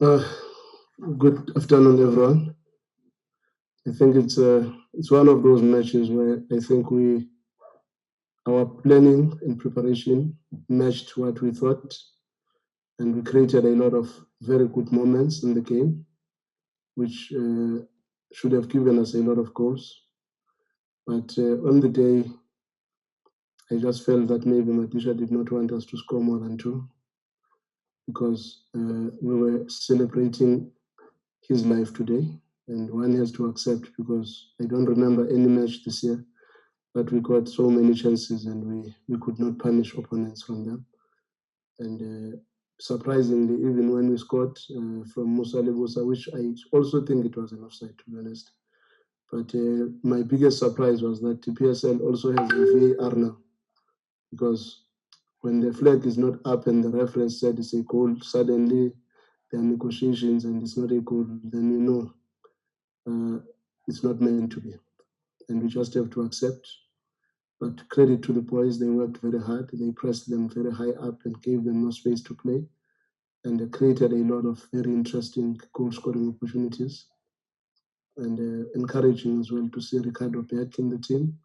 Uh, Good afternoon, everyone. I think it's one of those matches where I think our planning and preparation matched what we thought, and we created a lot of very good moments in the game, which should have given us a lot of goals. But on the day, I just felt that maybe Matisha did not want us to score more than two because we were celebrating his life today, and one has to accept because I don't remember any match this year, but we got so many chances and we could not punish opponents from them. And surprisingly, even when we scored from Musa Lebusa, which I also think it was an offside, to be honest. But my biggest surprise was that TPSL also has a VAR now, because when the flag is not up and the referee said it's a goal, suddenly there are negotiations and it's not a goal, then you know it's not meant to be. And we just have to accept. But credit to the boys, they worked very hard. They pressed them very high up and gave them no space to play. And they created a lot of very interesting goal scoring opportunities. And encouraging as well to see Ricardo back in the team,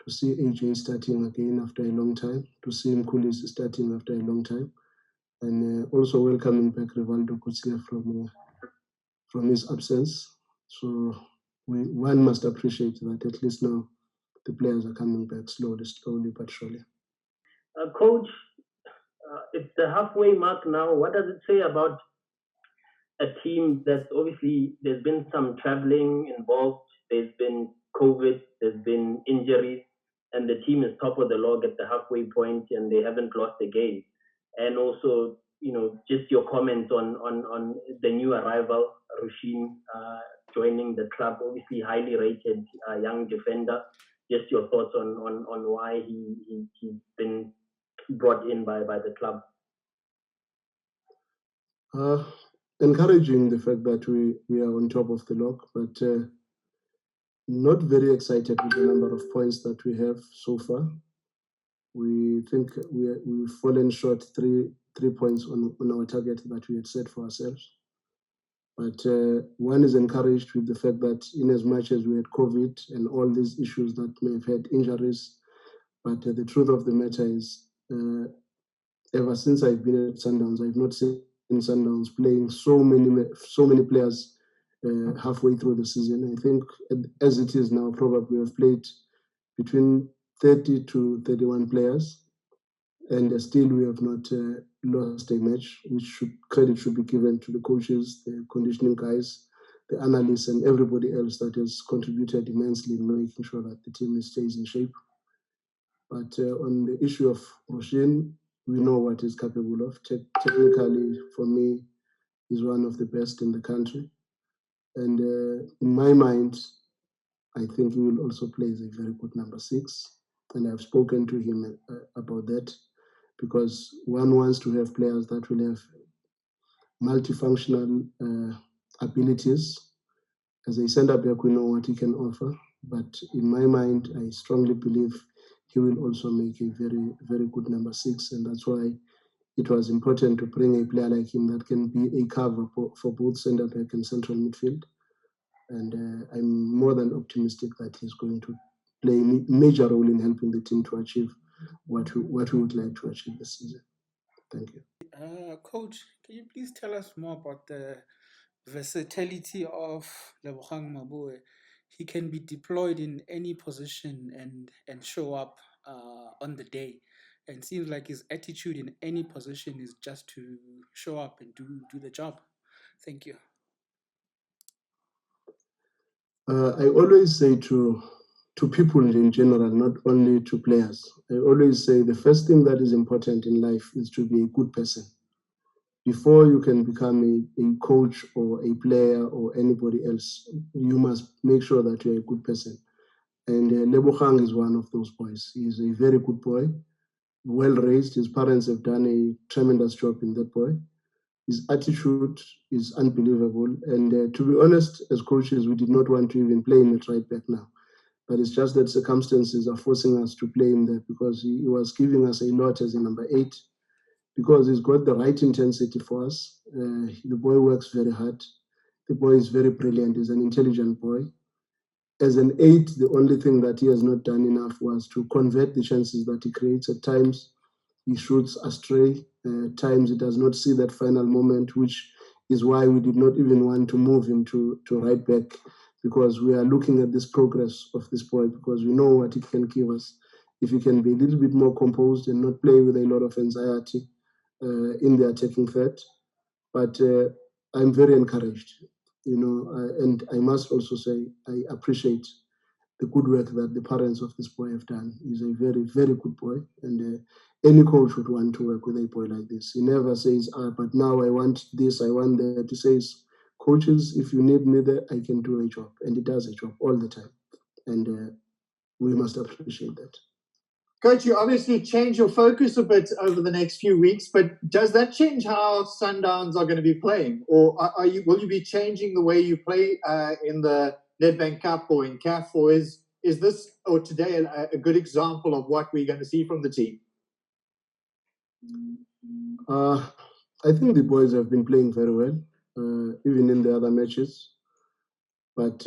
to see AJ starting again after a long time, to see Mkulis starting after a long time. And also welcoming back Rivaldo Kutsia from his absence. So one must appreciate that at least now the players are coming back slowly but surely. Coach, it's the halfway mark now. What does it say about a team that's obviously there's been some traveling involved, there's been COVID, there's been injuries, and the team is top of the log at the halfway point and they haven't lost a game. And also, just your comments on the new arrival, Rushin, joining the club, obviously highly rated young defender. Just your thoughts on why he's been brought in by the club. Encouraging the fact that we are on top of the log, but not very excited with the number of points that we have so far. We think we've fallen short three points on our target that we had set for ourselves. But one is encouraged with the fact that in as much as we had COVID and all these issues that may have had injuries, but the truth of the matter is, ever since I've been at Sundowns, I've not seen Sundowns playing so many players halfway through the season. I think as it is now, probably we've played between 30 to 31 players, and still we have not lost a match, which credit should be given to the coaches, the conditioning guys, the analysts, and everybody else that has contributed immensely in making sure that the team stays in shape. But on the issue of Roshin, we know what he's capable of. Technically, for me, he's one of the best in the country. And in my mind, I think he will also play as a very good number 6. And I've spoken to him about that, because one wants to have players that will have multifunctional abilities. As a centre back, we know what he can offer. But in my mind, I strongly believe he will also make a very, very good number 6. And that's why it was important to bring a player like him that can be a cover for both centre back and central midfield. And I'm more than optimistic that he's going to play a major role in helping the team to achieve what we would like to achieve this season. Thank you. Coach, can you please tell us more about the versatility of Lebogang Maboe? He can be deployed in any position and show up on the day. And seems like his attitude in any position is just to show up and do the job. Thank you. I always say to people in general, not only to players, I always say the first thing that is important in life is to be a good person. Before you can become a coach or a player or anybody else, you must make sure that you're a good person. And Lebogang is one of those boys. He's a very good boy, well raised. His parents have done a tremendous job in that boy. His attitude is unbelievable. And to be honest, as coaches, we did not want to even play him at right back now. But it's just that circumstances are forcing us to play him there, because he was giving us a lot as a number 8. because he's got the right intensity for us. The boy works very hard. The boy is very brilliant. He's an intelligent boy. As an 8, the only thing that he has not done enough was to convert the chances that he creates. At times, he shoots astray. At times, he does not see that final moment, which is why we did not even want to move him to right back, because we are looking at this progress of this boy, because we know what he can give us. If he can be a little bit more composed and not play with a lot of anxiety in the attacking third. But I'm very encouraged, and I must also say I appreciate the good work that the parents of this boy have done. He's a very, very good boy, and any coach would want to work with a boy like this. He never says, but now I want this, I want that. He says, coaches, if you need me there, I can do a job. And he does a job all the time. And we must appreciate that. Coach, you obviously change your focus a bit over the next few weeks, but does that change how Sundowns are going to be playing? Or will you be changing the way you play in the Nedbank Cup or in CAF? Or is this, or today, a good example of what we're going to see from the team? I think the boys have been playing very well, even in the other matches. But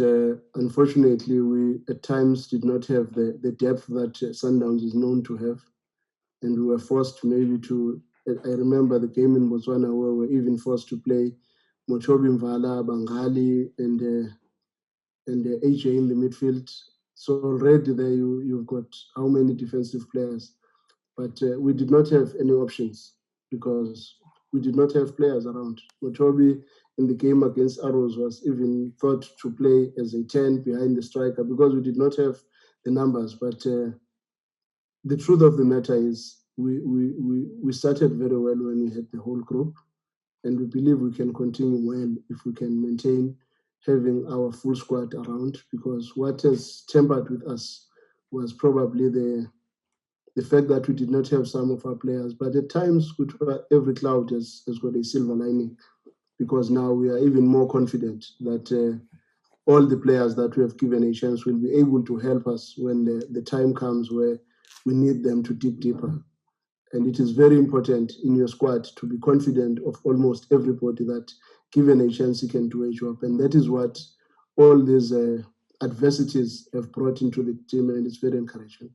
unfortunately, we at times did not have the depth that Sundowns is known to have. And we were forced maybe to, I remember the game in Botswana where we were even forced to play Mochobi Mvala, Bangali, and AJ in the midfield. So already there you've got how many defensive players. But we did not have any options because we did not have players around. Mochobi in the game against Arrows was even thought to play as a 10 behind the striker because we did not have the numbers. But the truth of the matter is we started very well when we had the whole group, and we believe we can continue well if we can maintain having our full squad around, because what has tempered with us was probably the fact that we did not have some of our players. But at times, every cloud has got a silver lining, because now we are even more confident that all the players that we have given a chance will be able to help us when the time comes where we need them to dig deeper. And it is very important in your squad to be confident of almost everybody that given a chance, he can do a job. And that is what all these adversities have brought into the team, and it's very encouraging.